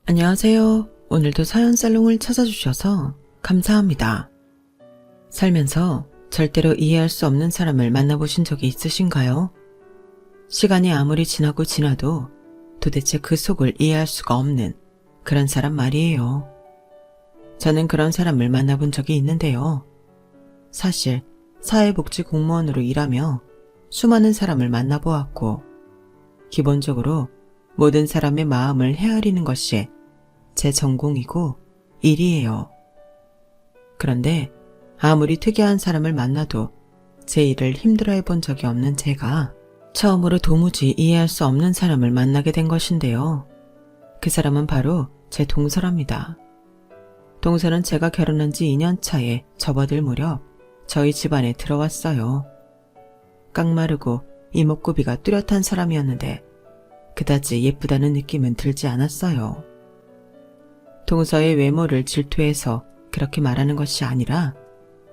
안녕하세요. 오늘도 사연 살롱을 찾아주셔서 감사합니다. 살면서 절대로 이해할 수 없는 사람을 만나보신 적이 있으신가요? 시간이 아무리 지나도 도대체 그 속을 이해할 수가 없는 그런 사람 말이에요. 저는 그런 사람을 만나본 적이 있는데요. 사실 사회복지 공무원으로 일하며 수많은 사람을 만나보았고, 기본적으로 모든 사람의 마음을 헤아리는 것이 제 전공이고 일이에요. 그런데 아무리 특이한 사람을 만나도 제 일을 힘들어해 본 적이 없는 제가 처음으로 도무지 이해할 수 없는 사람을 만나게 된 것인데요. 그 사람은 바로 제 동서랍니다. 동서는 제가 결혼한 지 2년 차에 접어들 무렵 저희 집안에 들어왔어요. 깡마르고 이목구비가 뚜렷한 사람이었는데 그다지 예쁘다는 느낌은 들지 않았어요. 동서의 외모를 질투해서 그렇게 말하는 것이 아니라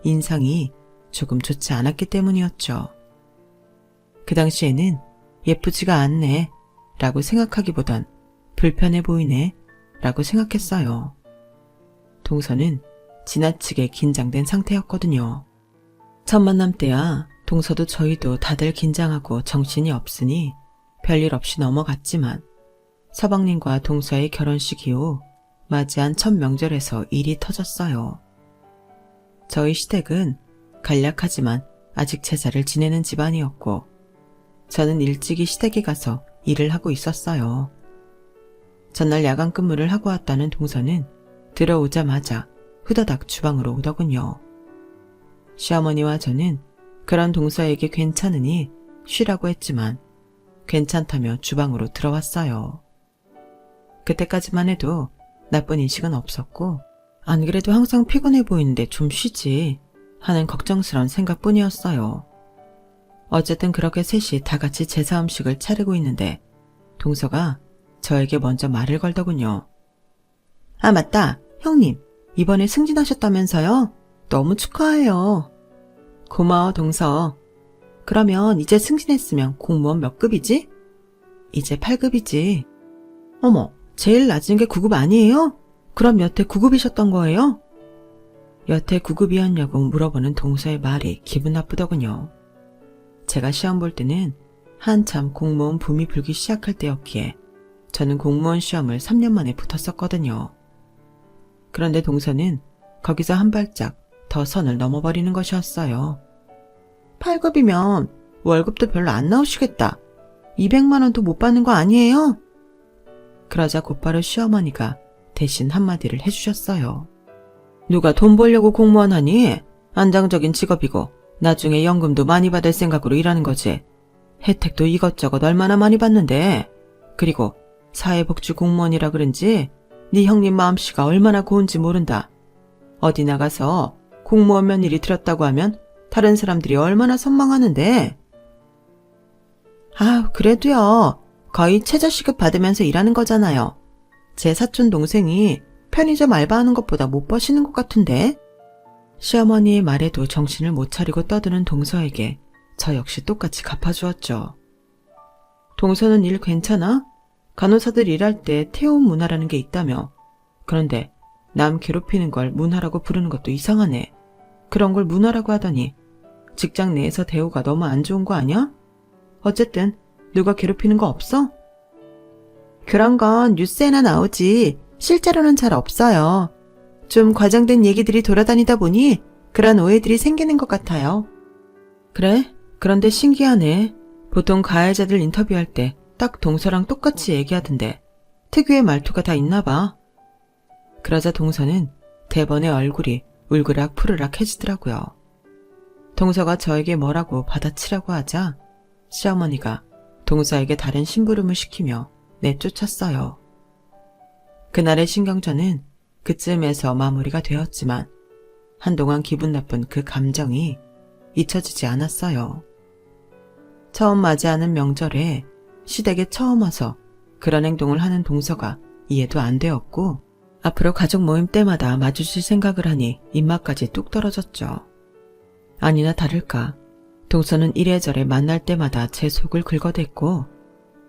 인상이 조금 좋지 않았기 때문이었죠. 그 당시에는 예쁘지가 않네 라고 생각하기보단 불편해 보이네 라고 생각했어요. 동서는 지나치게 긴장된 상태였거든요. 첫 만남 때야 동서도 저희도 다들 긴장하고 정신이 없으니 별일 없이 넘어갔지만, 서방님과 동서의 결혼식 이후 맞이한 첫 명절에서 일이 터졌어요. 저희 시댁은 간략하지만 아직 제사를 지내는 집안이었고, 저는 일찍이 시댁에 가서 일을 하고 있었어요. 전날 야간 근무를 하고 왔다는 동서는 들어오자마자 후다닥 주방으로 오더군요. 시어머니와 저는 그런 동서에게 괜찮으니 쉬라고 했지만 괜찮다며 주방으로 들어왔어요. 그때까지만 해도 나쁜 인식은 없었고, 안 그래도 항상 피곤해 보이는데 좀 쉬지 하는 걱정스러운 생각뿐이었어요. 어쨌든 그렇게 셋이 다 같이 제사 음식을 차리고 있는데 동서가 저에게 먼저 말을 걸더군요. 아, 맞다. 형님, 이번에 승진하셨다면서요? 너무 축하해요. 고마워, 동서. 그러면 이제 승진했으면 공무원 몇 급이지? 이제 8급이지. 어머, 제일 낮은 게 9급 아니에요? 그럼 여태 9급이셨던 거예요? 여태 9급이었냐고 물어보는 동서의 말이 기분 나쁘더군요. 제가 시험 볼 때는 한참 공무원 붐이 불기 시작할 때였기에 저는 공무원 시험을 3년 만에 붙었었거든요. 그런데 동서는 거기서 한 발짝 더 선을 넘어버리는 것이었어요. 8급이면 월급도 별로 안 나오시겠다. 200만 원도 못 받는 거 아니에요? 그러자 곧바로 시어머니가 대신 한마디를 해주셨어요. 누가 돈 벌려고 공무원 하니? 안정적인 직업이고 나중에 연금도 많이 받을 생각으로 일하는 거지. 혜택도 이것저것 얼마나 많이 받는데. 그리고 사회복지 공무원이라 그런지 네 형님 마음씨가 얼마나 고운지 모른다. 어디 나가서 공무원 며느리 들었다고 하면 다른 사람들이 얼마나 선망하는데. 아, 그래도요. 거의 최저시급 받으면서 일하는 거잖아요. 제 사촌 동생이 편의점 알바하는 것보다 못 버시는 것 같은데. 시어머니의 말에도 정신을 못 차리고 떠드는 동서에게 저 역시 똑같이 갚아주었죠. 동서는 일 괜찮아? 간호사들 일할 때 태움 문화라는 게 있다며. 그런데 남 괴롭히는 걸 문화라고 부르는 것도 이상하네. 그런 걸 문화라고 하더니 직장 내에서 대우가 너무 안 좋은 거 아니야? 어쨌든 누가 괴롭히는 거 없어? 그런 건 뉴스에나 나오지 실제로는 잘 없어요. 좀 과장된 얘기들이 돌아다니다 보니 그런 오해들이 생기는 것 같아요. 그래? 그런데 신기하네. 보통 가해자들 인터뷰할 때 딱 동서랑 똑같이 얘기하던데 특유의 말투가 다 있나 봐. 그러자 동서는 대번에 얼굴이 울그락 푸르락 해지더라고요. 동서가 저에게 뭐라고 받아치라고 하자 시어머니가 동서에게 다른 심부름을 시키며 내쫓았어요. 그날의 신경전은 그쯤에서 마무리가 되었지만 한동안 기분 나쁜 그 감정이 잊혀지지 않았어요. 처음 맞이하는 명절에 시댁에 처음 와서 그런 행동을 하는 동서가 이해도 안 되었고, 앞으로 가족 모임 때마다 마주칠 생각을 하니 입맛까지 뚝 떨어졌죠. 아니나 다를까 동서는 이래저래 만날 때마다 제 속을 긁어댔고,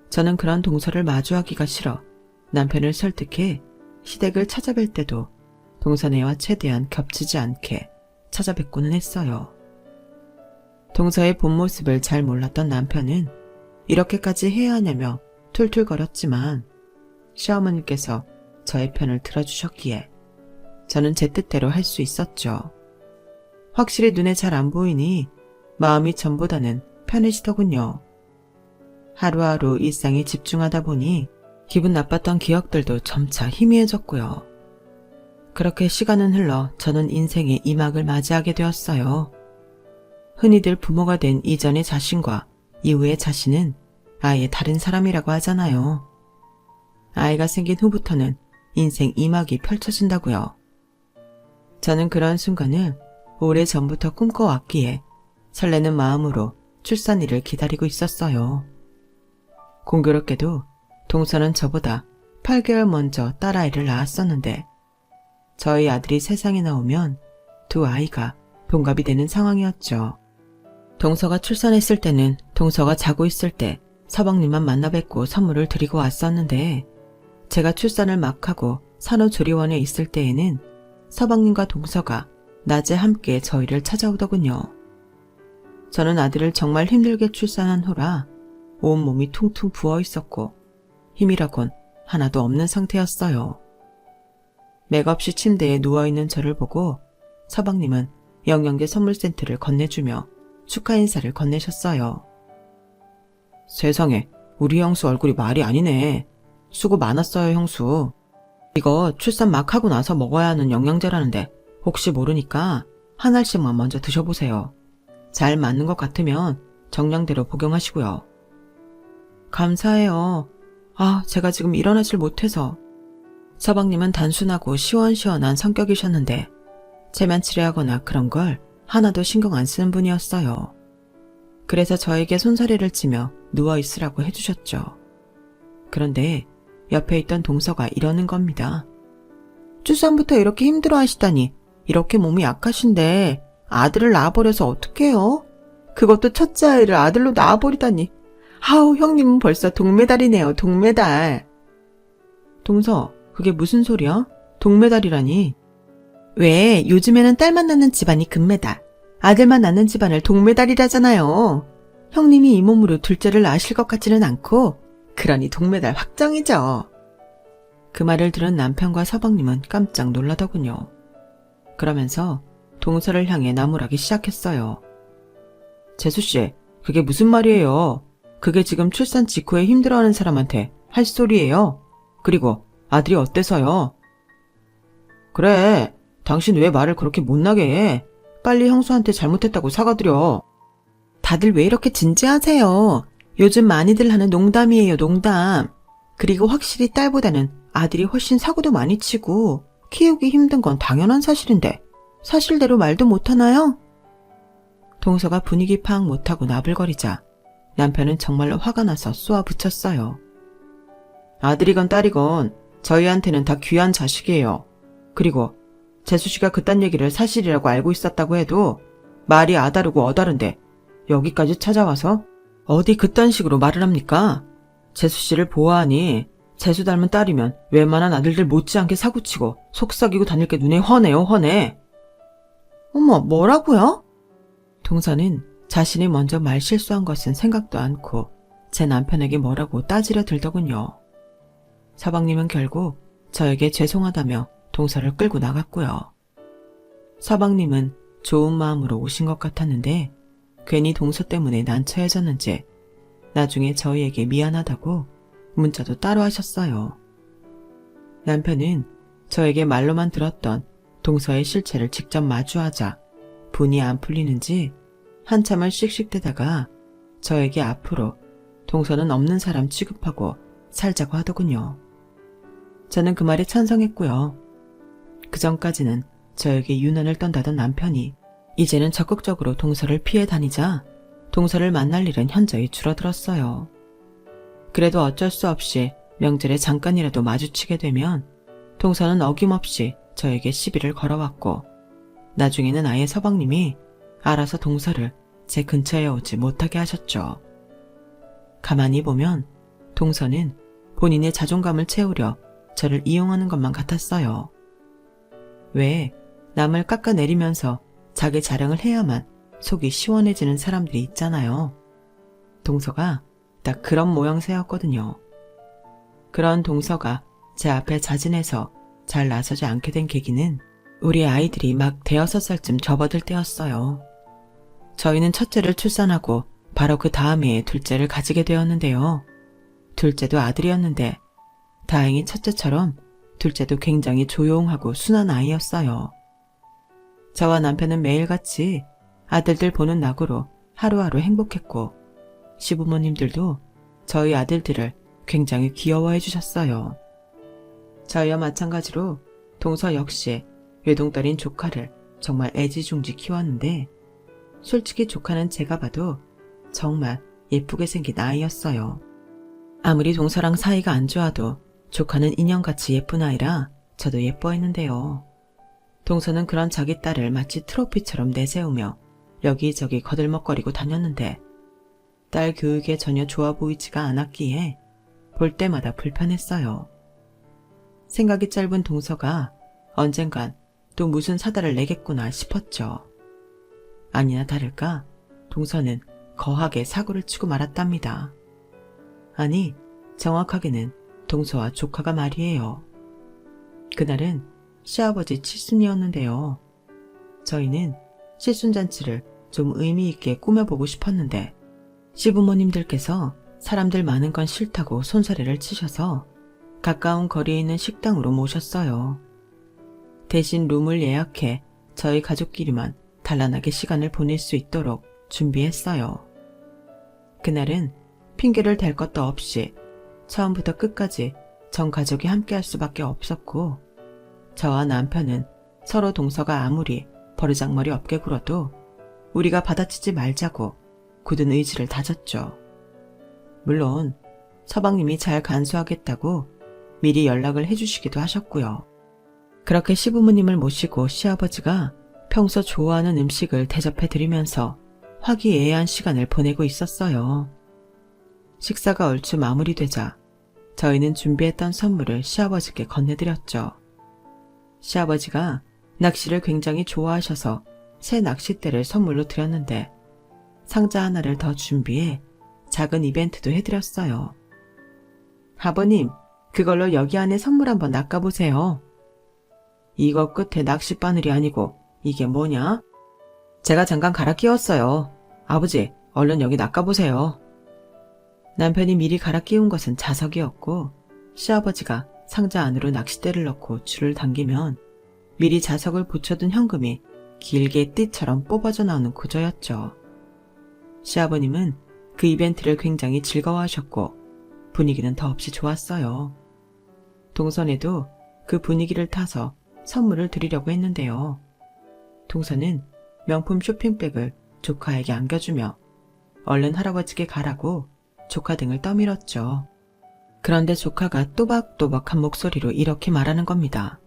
저는 그런 동서를 마주하기가 싫어 남편을 설득해 시댁을 찾아뵐 때도 동서네와 최대한 겹치지 않게 찾아뵙고는 했어요. 동서의 본 모습을 잘 몰랐던 남편은 이렇게까지 해야 하냐며 툴툴거렸지만 시어머니께서 저의 편을 들어주셨기에 저는 제 뜻대로 할 수 있었죠. 확실히 눈에 잘 안 보이니 마음이 전보다는 편해지더군요. 하루하루 일상에 집중하다 보니 기분 나빴던 기억들도 점차 희미해졌고요. 그렇게 시간은 흘러 저는 인생의 이막을 맞이하게 되었어요. 흔히들 부모가 된 이전의 자신과 이후의 자신은 아예 다른 사람이라고 하잖아요. 아이가 생긴 후부터는 인생 이막이 펼쳐진다고요. 저는 그런 순간을 오래전부터 꿈꿔왔기에 설레는 마음으로 출산일을 기다리고 있었어요. 공교롭게도 동서는 저보다 8개월 먼저 딸아이를 낳았었는데 저희 아들이 세상에 나오면 두 아이가 동갑이 되는 상황이었죠. 동서가 출산했을 때는 동서가 자고 있을 때 서방님만 만나 뵙고 선물을 드리고 왔었는데 제가 출산을 막 하고 산후조리원에 있을 때에는 서방님과 동서가 낮에 함께 저희를 찾아오더군요. 저는 아들을 정말 힘들게 출산한 후라 온몸이 퉁퉁 부어 있었고 힘이라곤 하나도 없는 상태였어요. 맥없이 침대에 누워있는 저를 보고 서방님은 영양제 선물센트를 건네주며 축하 인사를 건네셨어요. 세상에, 우리 형수 얼굴이 말이 아니네. 수고 많았어요, 형수. 이거 출산 막 하고 나서 먹어야 하는 영양제라는데 혹시 모르니까 한 알씩만 먼저 드셔보세요. 잘 맞는 것 같으면 정량대로 복용하시고요. 감사해요. 제가 지금 일어나질 못해서. 서방님은 단순하고 시원시원한 성격이셨는데 체면 치레하거나 그런 걸 하나도 신경 안 쓰는 분이었어요. 그래서 저에게 손사래를 치며 누워있으라고 해주셨죠. 그런데 옆에 있던 동서가 이러는 겁니다. 출산부터 이렇게 힘들어 하시다니 이렇게 몸이 약하신데 아들을 낳아버려서 어떡해요? 그것도 첫째 아이를 아들로 낳아버리다니. 아우, 형님은 벌써 동메달이네요, 동메달. 동서, 그게 무슨 소리야? 동메달이라니. 왜 요즘에는 딸만 낳는 집안이 금메달, 아들만 낳는 집안을 동메달이라잖아요. 형님이 이 몸으로 둘째를 낳으실 것 같지는 않고 그러니 동메달 확정이죠. 그 말을 들은 남편과 서방님은 깜짝 놀라더군요. 그러면서 동서를 향해 나무라기 시작했어요. 재수씨, 그게 무슨 말이에요? 그게 지금 출산 직후에 힘들어하는 사람한테 할 소리예요? 그리고 아들이 어때서요? 그래, 당신 왜 말을 그렇게 못나게 해? 빨리 형수한테 잘못했다고 사과드려. 다들 왜 이렇게 진지하세요? 요즘 많이들 하는 농담이에요, 농담. 그리고 확실히 딸보다는 아들이 훨씬 사고도 많이 치고 키우기 힘든 건 당연한 사실인데 사실대로 말도 못하나요? 동서가 분위기 파악 못하고 나불거리자 남편은 정말로 화가 나서 쏘아붙였어요. 아들이건 딸이건 저희한테는 다 귀한 자식이에요. 그리고 재수씨가 그딴 얘기를 사실이라고 알고 있었다고 해도 말이 아다르고 어다른데 여기까지 찾아와서 어디 그딴 식으로 말을 합니까? 재수씨를 보아하니 재수 닮은 딸이면 웬만한 아들들 못지않게 사고치고 속썩이고 다닐 게 눈에 훤해요, 훤해. 어머, 뭐라고요? 동서는 자신이 먼저 말 실수한 것은 생각도 않고 제 남편에게 뭐라고 따지려 들더군요. 서방님은 결국 저에게 죄송하다며 동서를 끌고 나갔고요. 서방님은 좋은 마음으로 오신 것 같았는데 괜히 동서 때문에 난처해졌는지 나중에 저희에게 미안하다고 문자도 따로 하셨어요. 남편은 저에게 말로만 들었던 동서의 실체를 직접 마주하자 분이 안 풀리는지 한참을 씩씩대다가 저에게 앞으로 동서는 없는 사람 취급하고 살자고 하더군요. 저는 그 말에 찬성했고요. 그 전까지는 저에게 유난을 떤다던 남편이 이제는 적극적으로 동서를 피해 다니자 동서를 만날 일은 현저히 줄어들었어요. 그래도 어쩔 수 없이 명절에 잠깐이라도 마주치게 되면 동서는 어김없이 저에게 시비를 걸어왔고 나중에는 아예 서방님이 알아서 동서를 제 근처에 오지 못하게 하셨죠. 가만히 보면 동서는 본인의 자존감을 채우려 저를 이용하는 것만 같았어요. 왜 남을 깎아내리면서 자기 자랑을 해야만 속이 시원해지는 사람들이 있잖아요. 동서가 딱 그런 모양새였거든요. 그런 동서가 제 앞에 자진해서 잘 나서지 않게 된 계기는 우리 아이들이 막 대여섯 살쯤 접어들 때였어요. 저희는 첫째를 출산하고 바로 그 다음 해에 둘째를 가지게 되었는데요. 둘째도 아들이었는데 다행히 첫째처럼 둘째도 굉장히 조용하고 순한 아이였어요. 저와 남편은 매일같이 아들들 보는 낙으로 하루하루 행복했고 시부모님들도 저희 아들들을 굉장히 귀여워해 주셨어요. 저희와 마찬가지로 동서 역시 외동딸인 조카를 정말 애지중지 키웠는데 솔직히 조카는 제가 봐도 정말 예쁘게 생긴 아이였어요. 아무리 동서랑 사이가 안 좋아도 조카는 인형같이 예쁜 아이라 저도 예뻐했는데요. 동서는 그런 자기 딸을 마치 트로피처럼 내세우며 여기저기 거들먹거리고 다녔는데 딸 교육에 전혀 좋아 보이지가 않았기에 볼 때마다 불편했어요. 생각이 짧은 동서가 언젠간 또 무슨 사달을 내겠구나 싶었죠. 아니나 다를까 동서는 거하게 사고를 치고 말았답니다. 아니, 정확하게는 동서와 조카가 말이에요. 그날은 시아버지 칠순이었는데요. 저희는 칠순잔치를 좀 의미 있게 꾸며보고 싶었는데 시부모님들께서 사람들 많은 건 싫다고 손사래를 치셔서 가까운 거리에 있는 식당으로 모셨어요. 대신 룸을 예약해 저희 가족끼리만 단란하게 시간을 보낼 수 있도록 준비했어요. 그날은 핑계를 댈 것도 없이 처음부터 끝까지 전 가족이 함께할 수밖에 없었고 저와 남편은 서로 동서가 아무리 버르장머리 없게 굴어도 우리가 받아치지 말자고 굳은 의지를 다졌죠. 물론 서방님이 잘 간수하겠다고 미리 연락을 해주시기도 하셨고요. 그렇게 시부모님을 모시고 시아버지가 평소 좋아하는 음식을 대접해드리면서 화기애애한 시간을 보내고 있었어요. 식사가 얼추 마무리되자 저희는 준비했던 선물을 시아버지께 건네드렸죠. 시아버지가 낚시를 굉장히 좋아하셔서 새 낚싯대를 선물로 드렸는데 상자 하나를 더 준비해 작은 이벤트도 해드렸어요. 아버님, 그걸로 여기 안에 선물 한번 낚아보세요. 이거 끝에 낚싯바늘이 아니고 이게 뭐냐? 제가 잠깐 갈아 끼웠어요. 아버지, 얼른 여기 낚아보세요. 남편이 미리 갈아 끼운 것은 자석이었고 시아버지가 상자 안으로 낚싯대를 넣고 줄을 당기면 미리 자석을 붙여둔 현금이 길게 띠처럼 뽑아져 나오는 구조였죠. 시아버님은 그 이벤트를 굉장히 즐거워하셨고 분위기는 더없이 좋았어요. 동선에도 그 분위기를 타서 선물을 드리려고 했는데요. 동선은 명품 쇼핑백을 조카에게 안겨주며 얼른 할아버지께 가라고 조카 등을 떠밀었죠. 그런데 조카가 또박또박한 목소리로 이렇게 말하는 겁니다.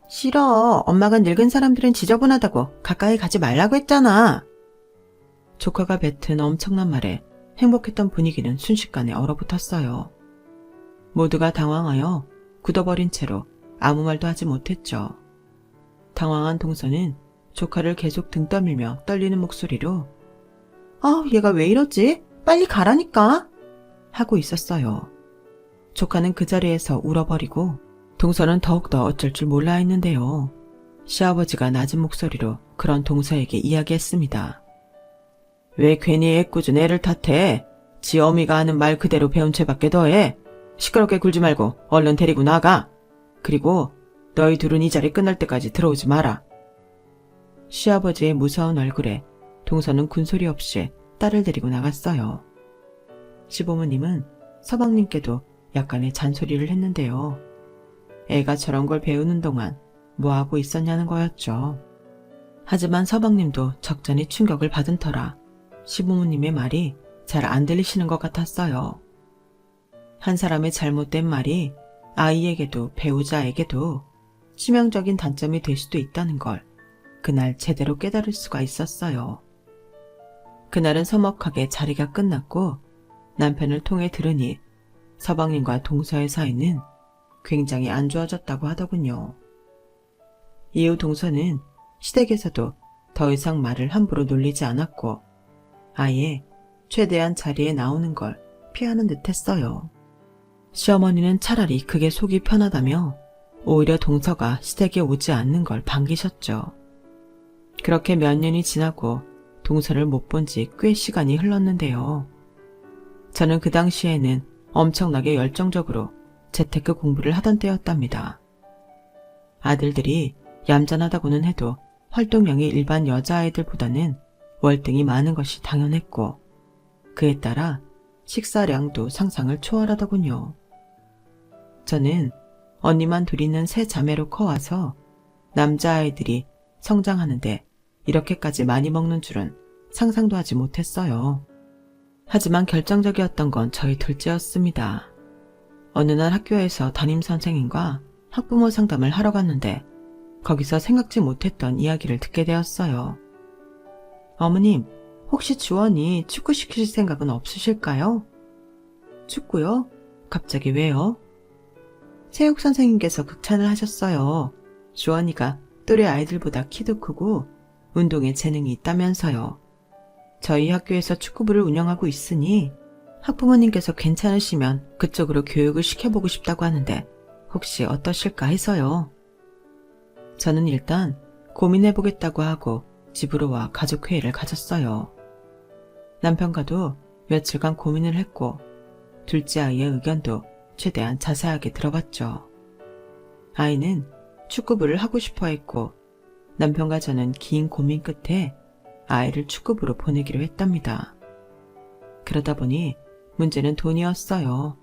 싫어. 엄마가 늙은 사람들은 지저분하다고 가까이 가지 말라고 했잖아. 조카가 뱉은 엄청난 말에 행복했던 분위기는 순식간에 얼어붙었어요. 모두가 당황하여 굳어버린 채로 아무 말도 하지 못했죠. 당황한 동서는 조카를 계속 등 떠밀며 떨리는 목소리로 얘가 왜 이러지? 빨리 가라니까! 하고 있었어요. 조카는 그 자리에서 울어버리고 동서는 더욱더 어쩔 줄 몰라 했는데요. 시아버지가 낮은 목소리로 그런 동서에게 이야기했습니다. 왜 괜히 애꿎은 애를 탓해? 지 어미가 하는 말 그대로 배운 채밖에 더해. 시끄럽게 굴지 말고 얼른 데리고 나가. 그리고 너희 둘은 이 자리 끝날 때까지 들어오지 마라. 시아버지의 무서운 얼굴에 동서는 군소리 없이 딸을 데리고 나갔어요. 시부모님은 서방님께도 약간의 잔소리를 했는데요. 애가 저런 걸 배우는 동안 뭐하고 있었냐는 거였죠. 하지만 서방님도 적잖이 충격을 받은 터라 시부모님의 말이 잘 안 들리시는 것 같았어요. 한 사람의 잘못된 말이 아이에게도 배우자에게도 치명적인 단점이 될 수도 있다는 걸 그날 제대로 깨달을 수가 있었어요. 그날은 서먹하게 자리가 끝났고 남편을 통해 들으니 서방님과 동서의 사이는 굉장히 안 좋아졌다고 하더군요. 이후 동서는 시댁에서도 더 이상 말을 함부로 놀리지 않았고 아예 최대한 자리에 나오는 걸 피하는 듯 했어요. 시어머니는 차라리 그게 속이 편하다며 오히려 동서가 시댁에 오지 않는 걸 반기셨죠. 그렇게 몇 년이 지나고 동서를 못 본 지 꽤 시간이 흘렀는데요. 저는 그 당시에는 엄청나게 열정적으로 재테크 공부를 하던 때였답니다. 아들들이 얌전하다고는 해도 활동량이 일반 여자아이들보다는 월등히 많은 것이 당연했고 그에 따라 식사량도 상상을 초월하더군요. 저는 언니만 둘이 있는 세 자매로 커와서 남자아이들이 성장하는데 이렇게까지 많이 먹는 줄은 상상도 하지 못했어요. 하지만 결정적이었던 건 저희 둘째였습니다. 어느 날 학교에서 담임선생님과 학부모 상담을 하러 갔는데 거기서 생각지 못했던 이야기를 듣게 되었어요. 어머님, 혹시 주원이 축구 시키실 생각은 없으실까요? 축구요? 갑자기 왜요? 체육 선생님께서 극찬을 하셨어요. 주원이가 또래 아이들보다 키도 크고 운동에 재능이 있다면서요. 저희 학교에서 축구부를 운영하고 있으니 학부모님께서 괜찮으시면 그쪽으로 교육을 시켜보고 싶다고 하는데 혹시 어떠실까 해서요. 저는 일단 고민해보겠다고 하고 집으로 와 가족회의를 가졌어요. 남편과도 며칠간 고민을 했고 둘째 아이의 의견도 최대한 자세하게 들어봤죠. 아이는 축구부를 하고 싶어 했고 남편과 저는 긴 고민 끝에 아이를 축구부로 보내기로 했답니다. 그러다 보니 문제는 돈이었어요.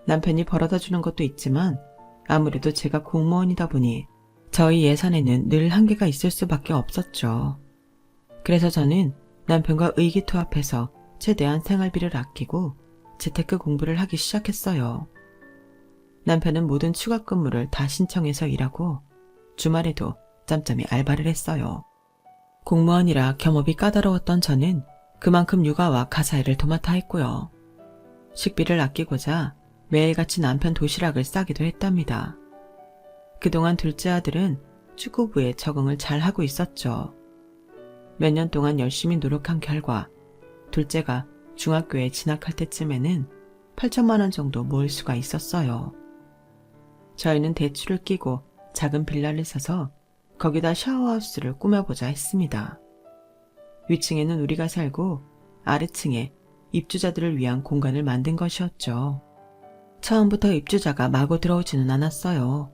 남편이 벌어다 주는 것도 있지만 아무래도 제가 공무원이다 보니 저희 예산에는 늘 한계가 있을 수밖에 없었죠. 그래서 저는 남편과 의기투합해서 최대한 생활비를 아끼고 재테크 공부를 하기 시작했어요. 남편은 모든 추가 근무를 다 신청해서 일하고 주말에도 짬짬이 알바를 했어요. 공무원이라 겸업이 까다로웠던 저는 그만큼 육아와 가사일을 도맡아 했고요. 식비를 아끼고자 매일같이 남편 도시락을 싸기도 했답니다. 그동안 둘째 아들은 축구부에 적응을 잘 하고 있었죠. 몇 년 동안 열심히 노력한 결과 둘째가 중학교에 진학할 때쯤에는 8천만 원 정도 모을 수가 있었어요. 저희는 대출을 끼고 작은 빌라를 사서 거기다 샤워하우스를 꾸며보자 했습니다. 위층에는 우리가 살고 아래층에 입주자들을 위한 공간을 만든 것이었죠. 처음부터 입주자가 마구 들어오지는 않았어요.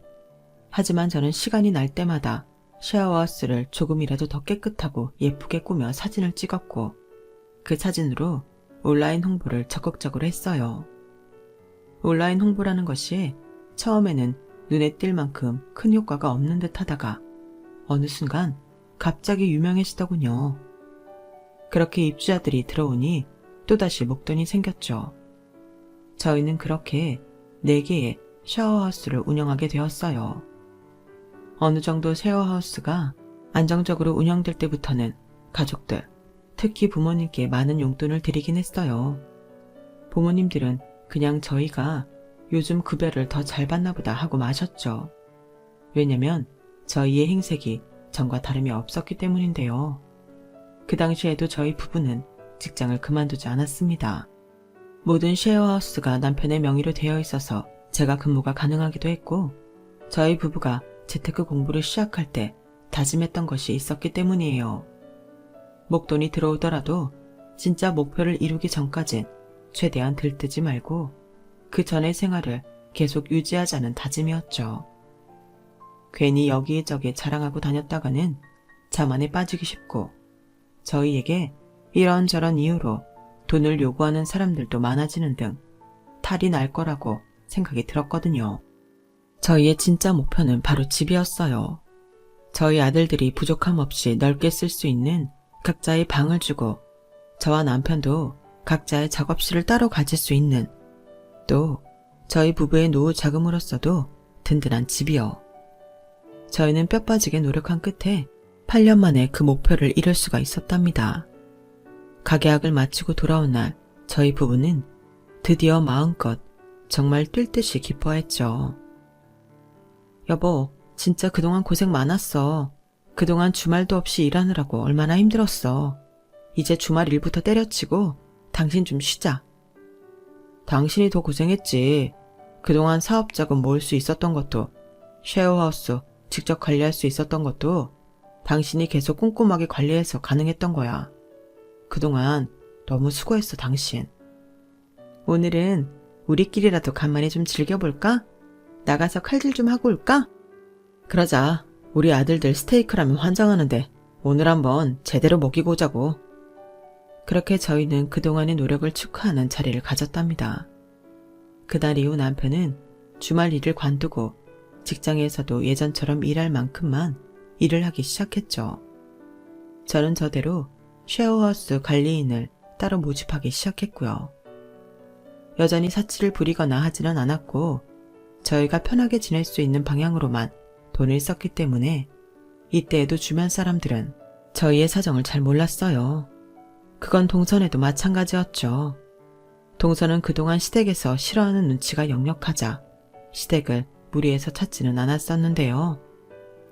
하지만 저는 시간이 날 때마다 샤워하우스를 조금이라도 더 깨끗하고 예쁘게 꾸며 사진을 찍었고 그 사진으로 온라인 홍보를 적극적으로 했어요. 온라인 홍보라는 것이 처음에는 눈에 띌 만큼 큰 효과가 없는 듯 하다가 어느 순간 갑자기 유명해지더군요. 그렇게 입주자들이 들어오니 또다시 목돈이 생겼죠. 저희는 그렇게 4개의 샤워하우스를 운영하게 되었어요. 어느 정도 샤워하우스가 안정적으로 운영될 때부터는 가족들, 특히 부모님께 많은 용돈을 드리긴 했어요. 부모님들은 그냥 저희가 요즘 급여를 더 잘 받나 보다 하고 마셨죠. 왜냐면 저희의 행색이 전과 다름이 없었기 때문인데요. 그 당시에도 저희 부부는 직장을 그만두지 않았습니다. 모든 쉐어하우스가 남편의 명의로 되어 있어서 제가 근무가 가능하기도 했고 저희 부부가 재테크 공부를 시작할 때 다짐했던 것이 있었기 때문이에요. 목돈이 들어오더라도 진짜 목표를 이루기 전까진 최대한 들뜨지 말고 그 전의 생활을 계속 유지하자는 다짐이었죠. 괜히 여기저기 자랑하고 다녔다가는 자만에 빠지기 쉽고 저희에게 이런저런 이유로 돈을 요구하는 사람들도 많아지는 등 탈이 날 거라고 생각이 들었거든요. 저희의 진짜 목표는 바로 집이었어요. 저희 아들들이 부족함 없이 넓게 쓸 수 있는 각자의 방을 주고 저와 남편도 각자의 작업실을 따로 가질 수 있는 또 저희 부부의 노후 자금으로서도 든든한 집이요. 저희는 뼈 빠지게 노력한 끝에 8년 만에 그 목표를 이룰 수가 있었답니다. 가계약을 마치고 돌아온 날 저희 부부는 드디어 마음껏 정말 뛸 듯이 기뻐했죠. 여보, 진짜 그동안 고생 많았어. 그동안 주말도 없이 일하느라고 얼마나 힘들었어. 이제 주말 일부터 때려치고 당신 좀 쉬자. 당신이 더 고생했지. 그동안 사업자금 모을 수 있었던 것도, 쉐어하우스 직접 관리할 수 있었던 것도 당신이 계속 꼼꼼하게 관리해서 가능했던 거야. 그동안 너무 수고했어, 당신. 오늘은 우리끼리라도 간만에 좀 즐겨볼까? 나가서 칼질 좀 하고 올까? 그러자. 우리 아들들 스테이크라면 환장하는데 오늘 한번 제대로 먹이고 오자고. 그렇게 저희는 그동안의 노력을 축하하는 자리를 가졌답니다. 그날 이후 남편은 주말 일을 관두고 직장에서도 예전처럼 일할 만큼만 일을 하기 시작했죠. 저는 저대로 쉐어하우스 관리인을 따로 모집하기 시작했고요. 여전히 사치를 부리거나 하지는 않았고 저희가 편하게 지낼 수 있는 방향으로만 돈을 썼기 때문에 이때에도 주변 사람들은 저희의 사정을 잘 몰랐어요. 그건 동선에도 마찬가지였죠. 동선은 그동안 시댁에서 싫어하는 눈치가 역력하자 시댁을 무리해서 찾지는 않았었는데요.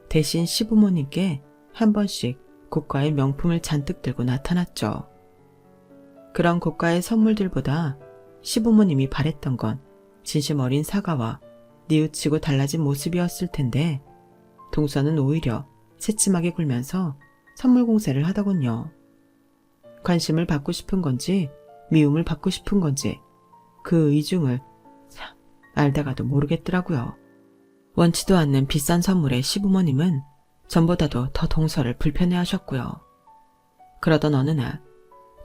대신 시부모님께 한 번씩 고가의 명품을 잔뜩 들고 나타났죠. 그런 고가의 선물들보다 시부모님이 바랬던 건 진심 어린 사과와 뉘우치고 달라진 모습이었을 텐데 동서는 오히려 새침하게 굴면서 선물 공세를 하더군요. 관심을 받고 싶은 건지 미움을 받고 싶은 건지 그 이중을 참 알다가도 모르겠더라고요. 원치도 않는 비싼 선물에 시부모님은 전보다도 더 동서를 불편해하셨고요. 그러던 어느 날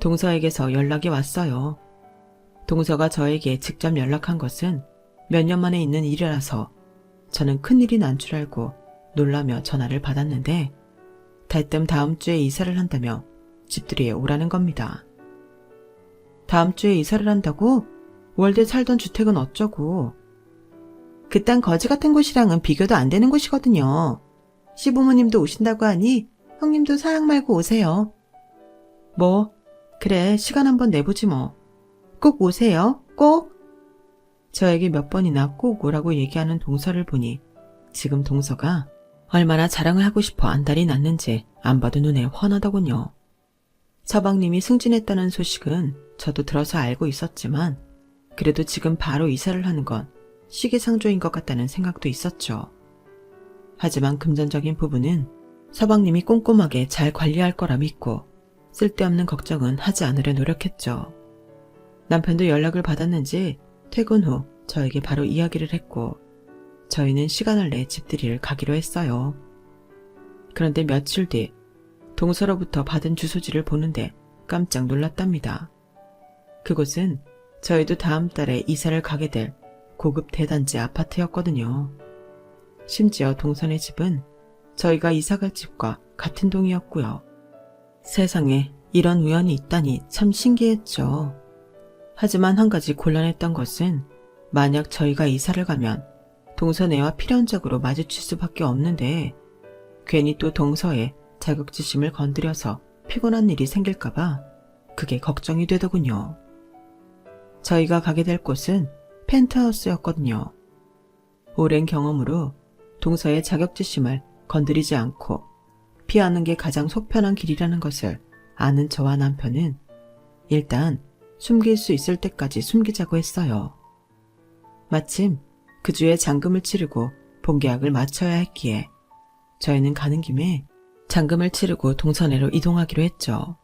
동서에게서 연락이 왔어요. 동서가 저에게 직접 연락한 것은 몇 년 만에 있는 일이라서 저는 큰일이 난 줄 알고 놀라며 전화를 받았는데 대뜸 다음 주에 이사를 한다며 집들이에 오라는 겁니다. 다음 주에 이사를 한다고? 월드에 살던 주택은 어쩌고. 그딴 거지 같은 곳이랑은 비교도 안 되는 곳이거든요. 시부모님도 오신다고 하니 형님도 사양 말고 오세요. 뭐 그래 시간 한번 내보지 뭐. 꼭 오세요. 꼭. 저에게 몇 번이나 꼭 오라고 얘기하는 동서를 보니 지금 동서가 얼마나 자랑을 하고 싶어 안달이 났는지 안 봐도 눈에 훤하더군요. 서방님이 승진했다는 소식은 저도 들어서 알고 있었지만 그래도 지금 바로 이사를 하는 건 시기상조인 것 같다는 생각도 있었죠. 하지만 금전적인 부분은 서방님이 꼼꼼하게 잘 관리할 거라 믿고 쓸데없는 걱정은 하지 않으려 노력했죠. 남편도 연락을 받았는지 퇴근 후 저에게 바로 이야기를 했고 저희는 시간을 내 집들이를 가기로 했어요. 그런데 며칠 뒤 동서로부터 받은 주소지를 보는데 깜짝 놀랐답니다. 그곳은 저희도 다음 달에 이사를 가게 될 고급 대단지 아파트였거든요. 심지어 동선의 집은 저희가 이사갈 집과 같은 동이었고요. 세상에 이런 우연이 있다니 참 신기했죠. 하지만 한 가지 곤란했던 것은 만약 저희가 이사를 가면 동서애와 필연적으로 마주칠 수밖에 없는데 괜히 또 동서의 자격지심을 건드려서 피곤한 일이 생길까봐 그게 걱정이 되더군요. 저희가 가게 될 곳은 펜트하우스였거든요. 오랜 경험으로 동서의 자격지심을 건드리지 않고 피하는 게 가장 속편한 길이라는 것을 아는 저와 남편은 일단 숨길 수 있을 때까지 숨기자고 했어요. 마침 그 주에 잔금을 치르고 본계약을 마쳐야 했기에 저희는 가는 김에 잔금을 치르고 동선회로 이동하기로 했죠.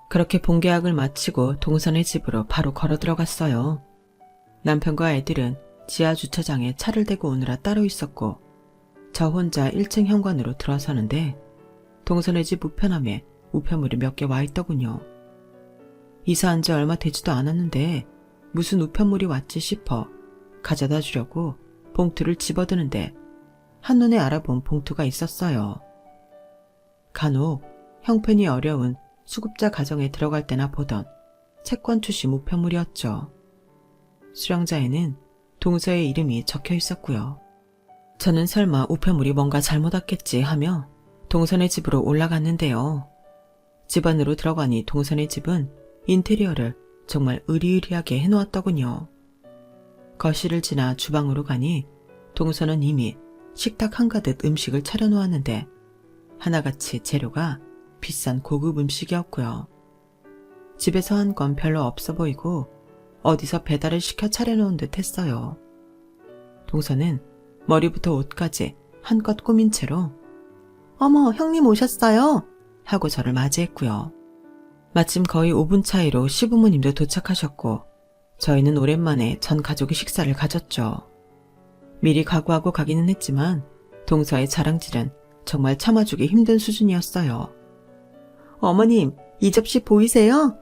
그렇게 본계약을 마치고 동선회 집으로 바로 걸어 들어갔어요. 남편과 애들은 지하 주차장에 차를 대고 오느라 따로 있었고 저 혼자 1층 현관으로 들어서는데 동선회 집 우편함에 우편물이 몇 개 와 있더군요. 이사한 지 얼마 되지도 않았는데 무슨 우편물이 왔지 싶어 가져다 주려고 봉투를 집어드는데 한눈에 알아본 봉투가 있었어요. 간혹 형편이 어려운 수급자 가정에 들어갈 때나 보던 채권 출시 우편물이었죠. 수령자에는 동서의 이름이 적혀 있었고요. 저는 설마 우편물이 뭔가 잘못 왔겠지 하며 동선의 집으로 올라갔는데요. 집 안으로 들어가니 동선의 집은 인테리어를 정말 으리으리하게 해놓았더군요. 거실을 지나 주방으로 가니 동선은 이미 식탁 한가득 음식을 차려놓았는데 하나같이 재료가 비싼 고급 음식이었고요. 집에서 한 건 별로 없어 보이고 어디서 배달을 시켜 차려놓은 듯 했어요. 동서는 머리부터 옷까지 한껏 꾸민 채로 어머, 형님 오셨어요? 하고 저를 맞이했고요. 마침 거의 5분 차이로 시부모님도 도착하셨고 저희는 오랜만에 전 가족이 식사를 가졌죠. 미리 각오하고 가기는 했지만 동서의 자랑질은 정말 참아주기 힘든 수준이었어요. 어머님, 이 접시 보이세요?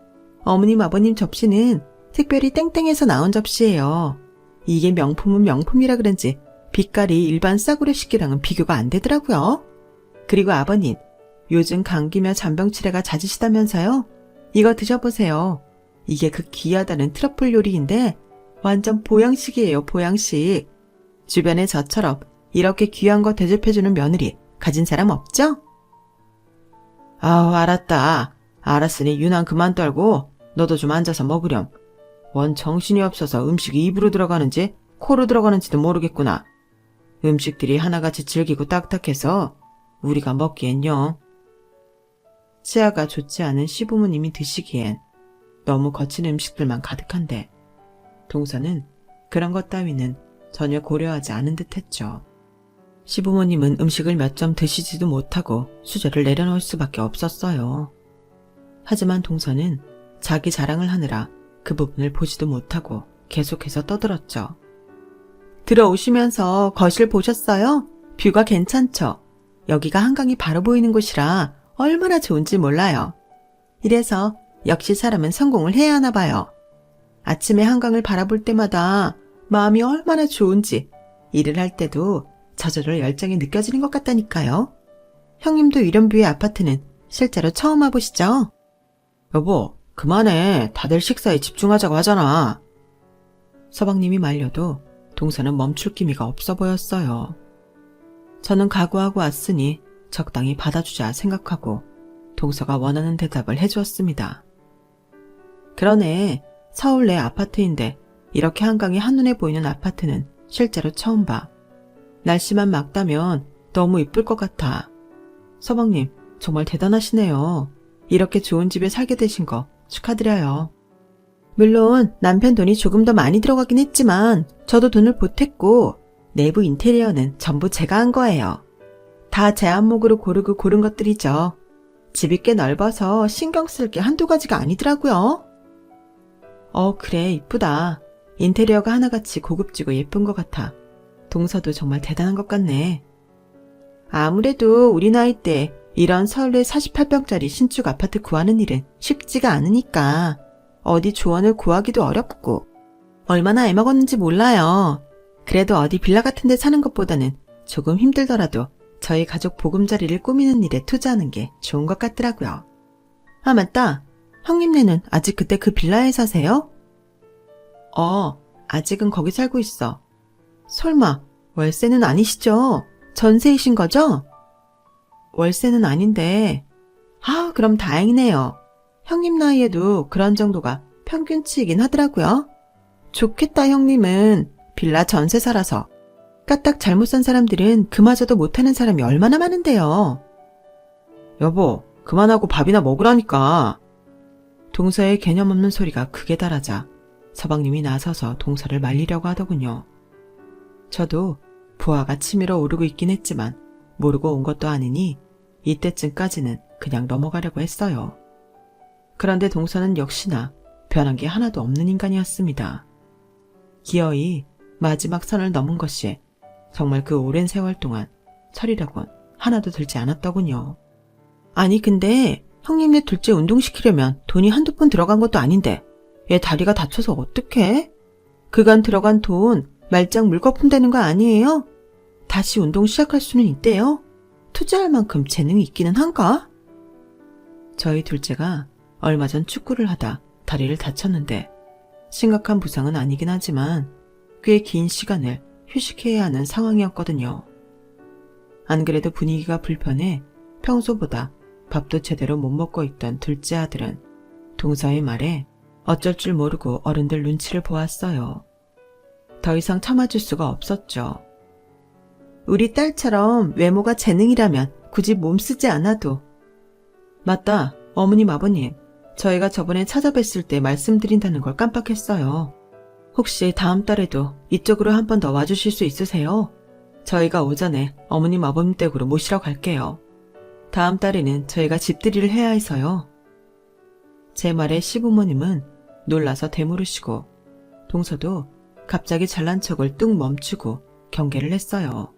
어머님, 아버님 접시는 특별히 땡땡에서 나온 접시예요. 이게 명품은 명품이라 그런지 빛깔이 일반 싸구려 식기랑은 비교가 안 되더라고요. 그리고 아버님, 요즘 감기며 잔병치레가 잦으시다면서요? 이거 드셔보세요. 이게 그 귀하다는 트러플 요리인데 완전 보양식이에요, 보양식. 주변에 저처럼 이렇게 귀한 거 대접해주는 며느리 가진 사람 없죠? 아우, 알았다. 알았으니 유난 그만 떨고 너도 좀 앉아서 먹으렴. 원 정신이 없어서 음식이 입으로 들어가는지 코로 들어가는지도 모르겠구나. 음식들이 하나같이 질기고 딱딱해서 우리가 먹기엔요. 치아가 좋지 않은 시부모님이 드시기엔 너무 거친 음식들만 가득한데 동서는 그런 것 따위는 전혀 고려하지 않은 듯 했죠. 시부모님은 음식을 몇 점 드시지도 못하고 수저를 내려놓을 수밖에 없었어요. 하지만 동서는 자기 자랑을 하느라 그 부분을 보지도 못하고 계속해서 떠들었죠. 들어오시면서 거실 보셨어요? 뷰가 괜찮죠? 여기가 한강이 바로 보이는 곳이라 얼마나 좋은지 몰라요. 이래서 역시 사람은 성공을 해야 하나 봐요. 아침에 한강을 바라볼 때마다 마음이 얼마나 좋은지 일을 할 때도 저절로 열정이 느껴지는 것 같다니까요. 형님도 이런 뷰의 아파트는 실제로 처음 와보시죠? 여보, 그만해. 다들 식사에 집중하자고 하잖아. 서방님이 말려도 동서는 멈출 기미가 없어 보였어요. 저는 각오하고 왔으니 적당히 받아주자 생각하고 동서가 원하는 대답을 해주었습니다. 그러네. 서울 내 아파트인데 이렇게 한강이 한눈에 보이는 아파트는 실제로 처음 봐. 날씨만 맑다면 너무 이쁠 것 같아. 서방님, 정말 대단하시네요. 이렇게 좋은 집에 살게 되신 거 축하드려요. 물론 남편 돈이 조금 더 많이 들어가긴 했지만 저도 돈을 보탰고 내부 인테리어는 전부 제가 한 거예요. 다 제 안목으로 고르고 고른 것들이죠. 집이 꽤 넓어서 신경 쓸 게 한두 가지가 아니더라고요. 그래, 이쁘다. 인테리어가 하나같이 고급지고 예쁜 것 같아. 동서도 정말 대단한 것 같네. 아무래도 우리 나이 때 이런 서울에 48평짜리 신축 아파트 구하는 일은 쉽지가 않으니까 어디 조언을 구하기도 어렵고 얼마나 애먹었는지 몰라요. 그래도 어디 빌라 같은 데 사는 것보다는 조금 힘들더라도 저희 가족 보금자리를 꾸미는 일에 투자하는 게 좋은 것 같더라고요. 아, 맞다. 형님네는 아직 그때 그 빌라에 사세요? 아직은 거기 살고 있어. 설마 월세는 아니시죠? 전세이신 거죠? 월세는 아닌데. 그럼 다행이네요. 형님 나이에도 그런 정도가 평균치이긴 하더라고요. 좋겠다, 형님은. 빌라 전세 살아서. 까딱 잘못 산 사람들은 그마저도 못하는 사람이 얼마나 많은데요. 여보, 그만하고 밥이나 먹으라니까. 동서의 개념 없는 소리가 극에 달하자 서방님이 나서서 동서를 말리려고 하더군요. 저도 부하가 치밀어 오르고 있긴 했지만 모르고 온 것도 아니니 이때쯤까지는 그냥 넘어가려고 했어요. 그런데 동서는 역시나 변한 게 하나도 없는 인간이었습니다. 기어이 마지막 선을 넘은 것이 정말 그 오랜 세월 동안 철이라곤 하나도 들지 않았더군요. 아니 근데 형님네 둘째 운동시키려면 돈이 한두 푼 들어간 것도 아닌데 얘 다리가 다쳐서 어떡해? 그간 들어간 돈 말짱 물거품 되는 거 아니에요? 다시 운동 시작할 수는 있대요. 투자할 만큼 재능이 있기는 한가? 저희 둘째가 얼마 전 축구를 하다 다리를 다쳤는데 심각한 부상은 아니긴 하지만 꽤 긴 시간을 휴식해야 하는 상황이었거든요. 안 그래도 분위기가 불편해 평소보다 밥도 제대로 못 먹고 있던 둘째 아들은 동서의 말에 어쩔 줄 모르고 어른들 눈치를 보았어요. 더 이상 참아줄 수가 없었죠. 우리 딸처럼 외모가 재능이라면 굳이 몸 쓰지 않아도. 맞다. 어머님 아버님. 저희가 저번에 찾아뵀을 때 말씀드린다는 걸 깜빡했어요. 혹시 다음 달에도 이쪽으로 한 번 더 와주실 수 있으세요? 저희가 오전에 어머님 아버님 댁으로 모시러 갈게요. 다음 달에는 저희가 집들이를 해야 해서요. 제 말에 시부모님은 놀라서 되물으시고 동서도 갑자기 잘난 척을 뚝 멈추고 경계를 했어요.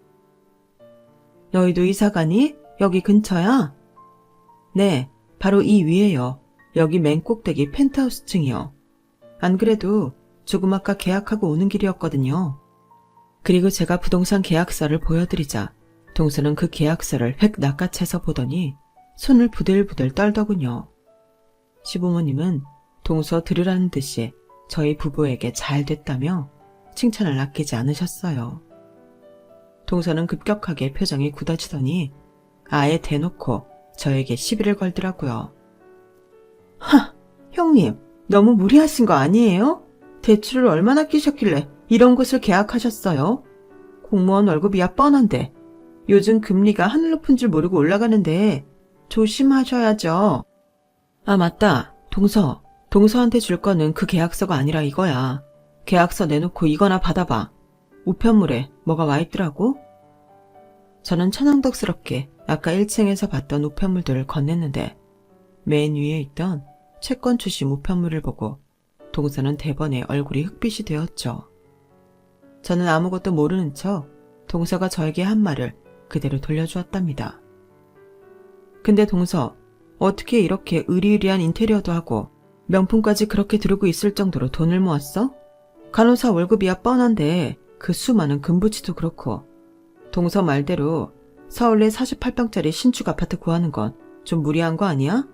너희도 이사 가니? 여기 근처야? 네, 바로 이 위에요. 여기 맨 꼭대기 펜트하우스 층이요. 안 그래도 조금 아까 계약하고 오는 길이었거든요. 그리고 제가 부동산 계약서를 보여드리자 동서는 그 계약서를 획 낚아채서 보더니 손을 부들부들 떨더군요. 시부모님은 동서 들으라는 듯이 저희 부부에게 잘 됐다며 칭찬을 아끼지 않으셨어요. 동서는 급격하게 표정이 굳어지더니 아예 대놓고 저에게 시비를 걸더라고요. 하, 형님, 너무 무리하신 거 아니에요? 대출을 얼마나 끼셨길래 이런 곳을 계약하셨어요? 공무원 월급이야 뻔한데 요즘 금리가 하늘 높은 줄 모르고 올라가는데 조심하셔야죠. 아 맞다. 동서한테 줄 거는 그 계약서가 아니라 이거야. 계약서 내놓고 이거나 받아봐. 우편물에 뭐가 와 있더라고? 저는 천연덕스럽게 아까 1층에서 봤던 우편물들을 건넸는데 맨 위에 있던 채권 출신 우편물을 보고 동서는 대번에 얼굴이 흑빛이 되었죠. 저는 아무것도 모르는 척 동서가 저에게 한 말을 그대로 돌려주었답니다. 근데 동서, 어떻게 이렇게 으리으리한 인테리어도 하고 명품까지 그렇게 들고 있을 정도로 돈을 모았어? 간호사 월급이야 뻔한데 그 수많은 금부치도 그렇고. 동서 말대로 서울에 48평짜리 신축 아파트 구하는 건 좀 무리한 거 아니야?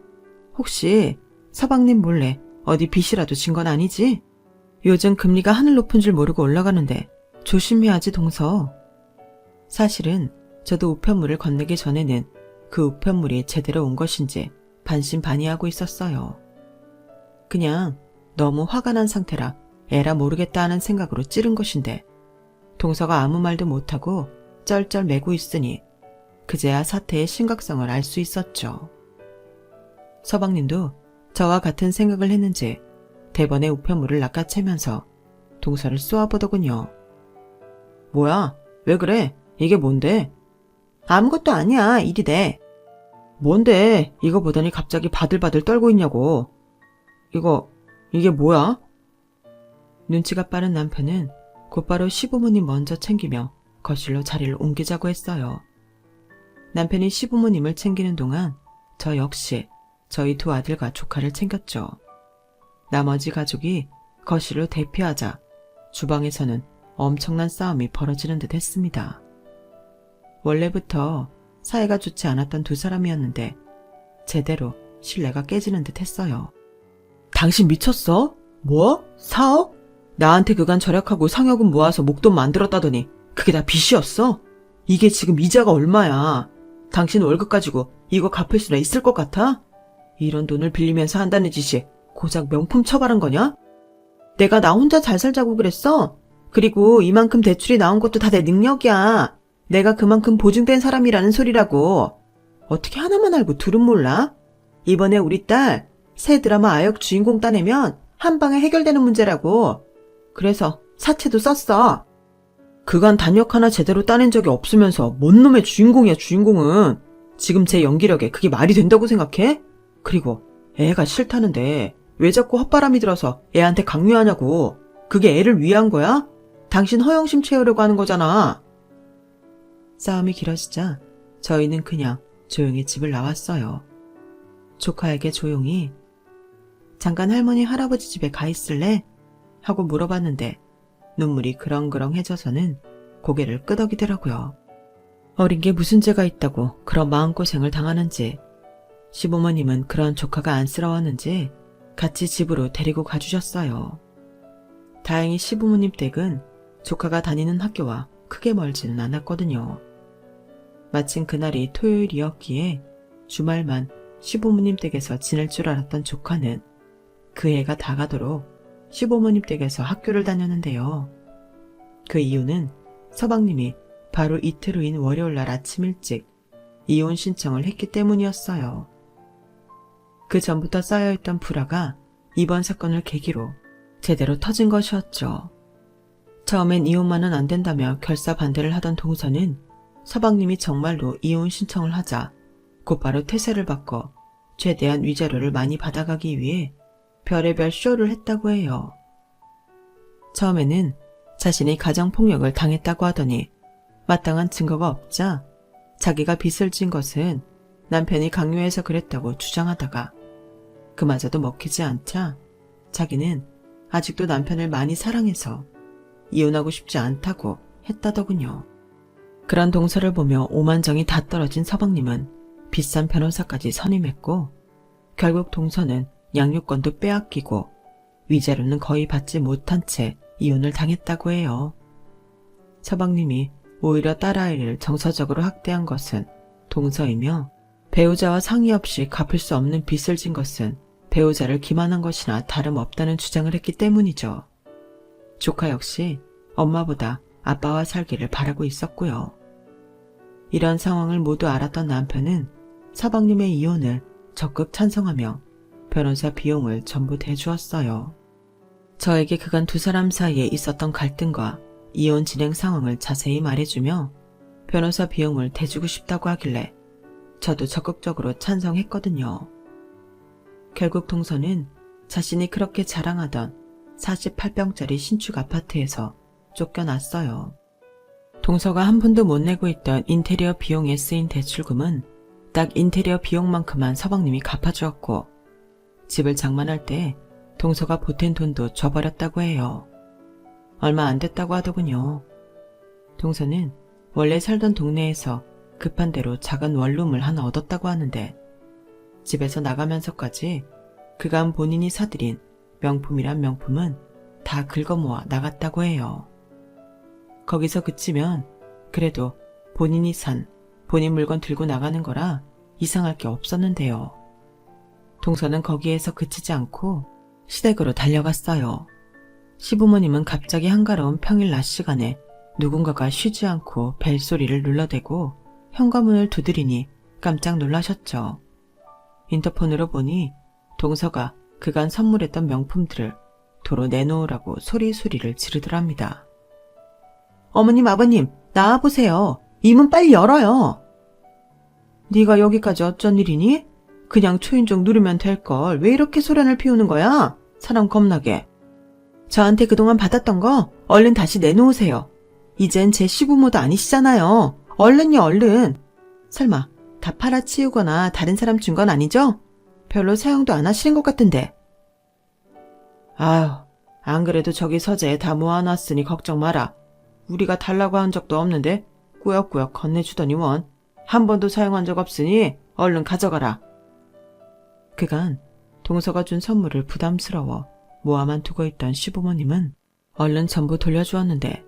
혹시 서방님 몰래 어디 빚이라도 진 건 아니지? 요즘 금리가 하늘 높은 줄 모르고 올라가는데 조심해야지 동서. 사실은 저도 우편물을 건네기 전에는 그 우편물이 제대로 온 것인지 반신반의하고 있었어요. 그냥 너무 화가 난 상태라 에라 모르겠다 하는 생각으로 찌른 것인데 동서가 아무 말도 못하고 쩔쩔 매고 있으니 그제야 사태의 심각성을 알 수 있었죠. 서방님도 저와 같은 생각을 했는지 대번에 우편물을 낚아채면서 동서를 쏘아보더군요. 뭐야? 왜 그래? 이게 뭔데? 아무것도 아니야. 이리 내. 뭔데? 이거 보더니 갑자기 바들바들 떨고 있냐고. 이게 뭐야? 눈치가 빠른 남편은 곧바로 시부모님 먼저 챙기며 거실로 자리를 옮기자고 했어요. 남편이 시부모님을 챙기는 동안 저 역시 저희 두 아들과 조카를 챙겼죠. 나머지 가족이 거실로 대피하자 주방에서는 엄청난 싸움이 벌어지는 듯 했습니다. 원래부터 사이가 좋지 않았던 두 사람이었는데 제대로 신뢰가 깨지는 듯 했어요. 당신 미쳤어? 뭐? 4억? 나한테 그간 절약하고 상여금 모아서 목돈 만들었다더니 그게 다 빚이었어? 이게 지금 이자가 얼마야? 당신 월급 가지고 이거 갚을 수나 있을 것 같아? 이런 돈을 빌리면서 한다는 짓이 고작 명품 처발한 거냐? 내가 나 혼자 잘 살자고 그랬어? 그리고 이만큼 대출이 나온 것도 다 내 능력이야. 내가 그만큼 보증된 사람이라는 소리라고. 어떻게 하나만 알고 둘은 몰라? 이번에 우리 딸 새 드라마 아역 주인공 따내면 한 방에 해결되는 문제라고. 그래서 사채도 썼어. 그간 단역 하나 제대로 따낸 적이 없으면서 뭔 놈의 주인공이야 주인공은. 지금 제 연기력에 그게 말이 된다고 생각해? 그리고 애가 싫다는데 왜 자꾸 헛바람이 들어서 애한테 강요하냐고. 그게 애를 위한 거야? 당신 허영심 채우려고 하는 거잖아. 싸움이 길어지자 저희는 그냥 조용히 집을 나왔어요. 조카에게 조용히 잠깐 할머니 할아버지 집에 가 있을래? 하고 물어봤는데 눈물이 그렁그렁해져서는 고개를 끄덕이더라고요. 어린 게 무슨 죄가 있다고 그런 마음고생을 당하는지. 시부모님은 그런 조카가 안쓰러웠는지 같이 집으로 데리고 가주셨어요. 다행히 시부모님 댁은 조카가 다니는 학교와 크게 멀지는 않았거든요. 마침 그날이 토요일이었기에 주말만 시부모님 댁에서 지낼 줄 알았던 조카는 그 해가 다 가도록 시부모님 댁에서 학교를 다녔는데요. 그 이유는 서방님이 바로 이틀 후인 월요일날 아침 일찍 이혼 신청을 했기 때문이었어요. 그 전부터 쌓여있던 불화가 이번 사건을 계기로 제대로 터진 것이었죠. 처음엔 이혼만은 안 된다며 결사 반대를 하던 동서는 서방님이 정말로 이혼 신청을 하자 곧바로 퇴세를 바꿔 최대한 위자료를 많이 받아가기 위해 별의별 쇼를 했다고 해요. 처음에는 자신이 가정폭력을 당했다고 하더니 마땅한 증거가 없자 자기가 빚을 진 것은 남편이 강요해서 그랬다고 주장하다가 그마저도 먹히지 않자 자기는 아직도 남편을 많이 사랑해서 이혼하고 싶지 않다고 했다더군요. 그런 동서를 보며 오만정이 다 떨어진 서방님은 비싼 변호사까지 선임했고 결국 동서는 양육권도 빼앗기고 위자료는 거의 받지 못한 채 이혼을 당했다고 해요. 서방님이 오히려 딸아이를 정서적으로 학대한 것은 동서이며 배우자와 상의 없이 갚을 수 없는 빚을 진 것은 배우자를 기만한 것이나 다름없다는 주장을 했기 때문이죠. 조카 역시 엄마보다 아빠와 살기를 바라고 있었고요. 이런 상황을 모두 알았던 남편은 서방님의 이혼을 적극 찬성하며 변호사 비용을 전부 대주었어요. 저에게 그간 두 사람 사이에 있었던 갈등과 이혼 진행 상황을 자세히 말해주며 변호사 비용을 대주고 싶다고 하길래 저도 적극적으로 찬성했거든요. 결국 동서는 자신이 그렇게 자랑하던 48평짜리 신축 아파트에서 쫓겨났어요. 동서가 한 푼도 못 내고 있던 인테리어 비용에 쓰인 대출금은 딱 인테리어 비용만큼만 서방님이 갚아주었고 집을 장만할 때 동서가 보탠 돈도 줘버렸다고 해요. 얼마 안 됐다고 하더군요. 동서는 원래 살던 동네에서 급한 대로 작은 원룸을 하나 얻었다고 하는데 집에서 나가면서까지 그간 본인이 사들인 명품이란 명품은 다 긁어모아 나갔다고 해요. 거기서 그치면 그래도 본인이 산 본인 물건 들고 나가는 거라 이상할 게 없었는데요. 동서는 거기에서 그치지 않고 시댁으로 달려갔어요. 시부모님은 갑자기 한가로운 평일 낮 시간에 누군가가 쉬지 않고 벨소리를 눌러대고 현관문을 두드리니 깜짝 놀라셨죠. 인터폰으로 보니 동서가 그간 선물했던 명품들을 도로 내놓으라고 소리소리를 지르더랍니다. 어머님, 아버님, 나와보세요. 이 문 빨리 열어요. 네가 여기까지 어쩐 일이니? 그냥 초인종 누르면 될걸 왜 이렇게 소란을 피우는 거야? 사람 겁나게. 저한테 그동안 받았던 거 얼른 다시 내놓으세요. 이젠 제 시부모도 아니시잖아요. 얼른요, 얼른. 설마 다 팔아치우거나 다른 사람 준 건 아니죠? 별로 사용도 안 하시는 것 같은데. 아유, 안 그래도 저기 서재에 다 모아놨으니 걱정 마라. 우리가 달라고 한 적도 없는데 꾸역꾸역 건네주더니 원. 한 번도 사용한 적 없으니 얼른 가져가라. 그간 동서가 준 선물을 부담스러워 모아만 두고 있던 시부모님은 얼른 전부 돌려주었는데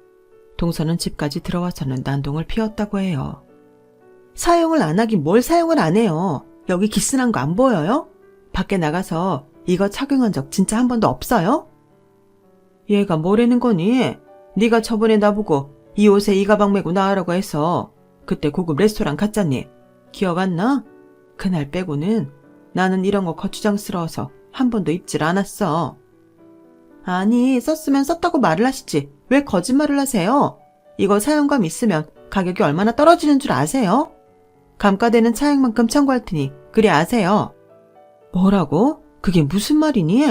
동서는 집까지 들어와서는 난동을 피웠다고 해요. 사용을 안 하긴 뭘 사용을 안 해요. 여기 기스난 거 안 보여요? 밖에 나가서 이거 착용한 적 진짜 한 번도 없어요? 얘가 뭐라는 거니? 네가 저번에 나보고 이 옷에 이 가방 메고 나가라고 해서 그때 고급 레스토랑 갔잖니. 기억 안 나? 그날 빼고는 나는 이런 거 거추장스러워서 한 번도 입질 않았어. 아니, 썼으면 썼다고 말을 하시지. 왜 거짓말을 하세요? 이거 사용감 있으면 가격이 얼마나 떨어지는 줄 아세요? 감가되는 차액만큼 청구할 테니 그리 아세요. 뭐라고? 그게 무슨 말이니?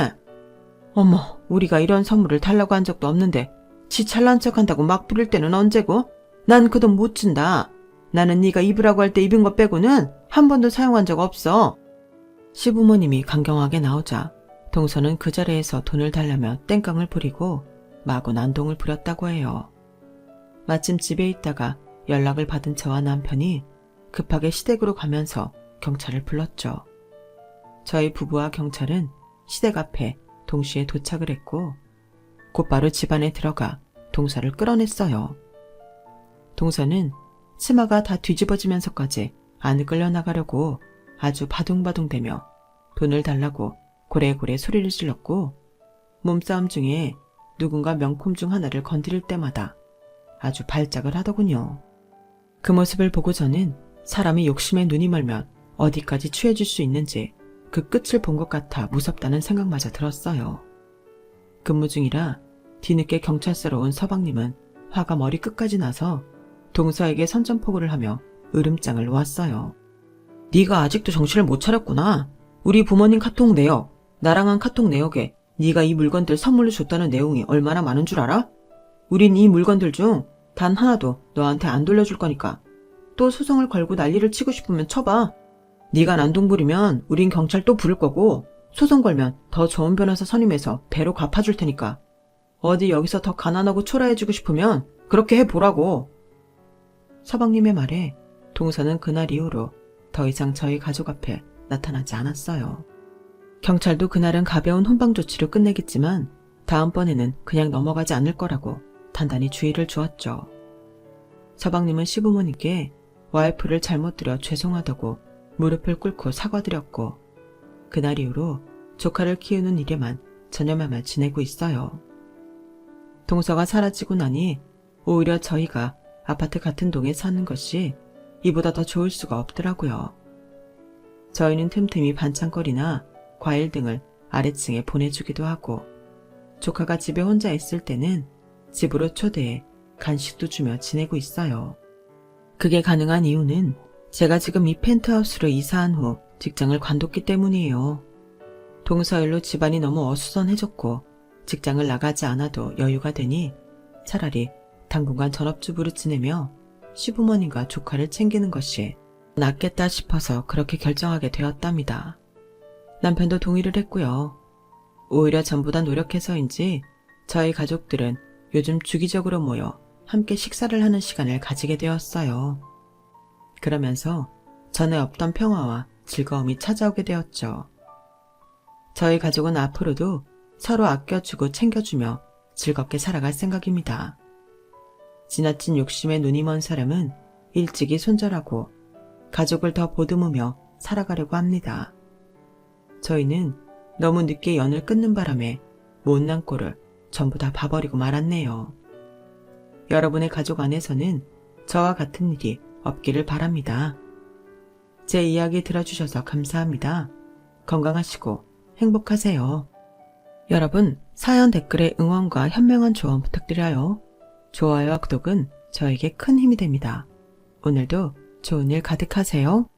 어머, 우리가 이런 선물을 달라고 한 적도 없는데 지 잘난 척한다고 막 부릴 때는 언제고? 난 그 돈 못 준다. 나는 네가 입으라고 할 때 입은 것 빼고는 한 번도 사용한 적 없어. 시부모님이 강경하게 나오자 동서는 그 자리에서 돈을 달라며 땡깡을 부리고 마구 난동을 부렸다고 해요. 마침 집에 있다가 연락을 받은 저와 남편이 급하게 시댁으로 가면서 경찰을 불렀죠. 저희 부부와 경찰은 시댁 앞에 동시에 도착을 했고 곧바로 집안에 들어가 동서를 끌어냈어요. 동서는 치마가 다 뒤집어지면서까지 안을 끌려나가려고 아주 바둥바둥대며 돈을 달라고 고래고래 소리를 질렀고 몸싸움 중에 누군가 명품 중 하나를 건드릴 때마다 아주 발작을 하더군요. 그 모습을 보고 저는 사람이 욕심에 눈이 멀면 어디까지 취해질 수 있는지 그 끝을 본 것 같아 무섭다는 생각마저 들었어요. 근무 중이라 뒤늦게 경찰서로 온 서방님은 화가 머리 끝까지 나서 동서에게 선전포고를 하며 으름장을 놓았어요. 네가 아직도 정신을 못 차렸구나. 우리 부모님 카톡 내역, 나랑 한 카톡 내역에 네가 이 물건들 선물로 줬다는 내용이 얼마나 많은 줄 알아? 우린 이 물건들 중 단 하나도 너한테 안 돌려줄 거니까. 또 소송을 걸고 난리를 치고 싶으면 쳐봐. 네가 난동 부리면 우린 경찰 또 부를 거고 소송 걸면 더 좋은 변호사 선임해서 배로 갚아줄 테니까. 어디 여기서 더 가난하고 초라해지고 싶으면 그렇게 해보라고. 서방님의 말에 동서는 그날 이후로 더 이상 저희 가족 앞에 나타나지 않았어요. 경찰도 그날은 가벼운 혼방 조치로 끝내겠지만 다음번에는 그냥 넘어가지 않을 거라고 단단히 주의를 주었죠. 서방님은 시부모님께 와이프를 잘못 들여 죄송하다고 무릎을 꿇고 사과드렸고 그날 이후로 조카를 키우는 일에만 전념하며 지내고 있어요. 동서가 사라지고 나니 오히려 저희가 아파트 같은 동에 사는 것이 이보다 더 좋을 수가 없더라고요. 저희는 틈틈이 반찬거리나 과일 등을 아래층에 보내주기도 하고 조카가 집에 혼자 있을 때는 집으로 초대해 간식도 주며 지내고 있어요. 그게 가능한 이유는 제가 지금 이 펜트하우스로 이사한 후 직장을 관뒀기 때문이에요. 동서일로 집안이 너무 어수선해졌고 직장을 나가지 않아도 여유가 되니 차라리 당분간 전업주부로 지내며 시부모님과 조카를 챙기는 것이 낫겠다 싶어서 그렇게 결정하게 되었답니다. 남편도 동의를 했고요. 오히려 전보다 노력해서인지 저희 가족들은 요즘 주기적으로 모여 함께 식사를 하는 시간을 가지게 되었어요. 그러면서 전에 없던 평화와 즐거움이 찾아오게 되었죠. 저희 가족은 앞으로도 서로 아껴주고 챙겨주며 즐겁게 살아갈 생각입니다. 지나친 욕심에 눈이 먼 사람은 일찍이 손절하고 가족을 더 보듬으며 살아가려고 합니다. 저희는 너무 늦게 연을 끊는 바람에 못난 꼴을 전부 다 봐버리고 말았네요. 여러분의 가족 안에서는 저와 같은 일이 없기를 바랍니다. 제 이야기 들어주셔서 감사합니다. 건강하시고 행복하세요. 여러분, 사연 댓글에 응원과 현명한 조언 부탁드려요. 좋아요와 구독은 저에게 큰 힘이 됩니다. 오늘도 좋은 일 가득하세요.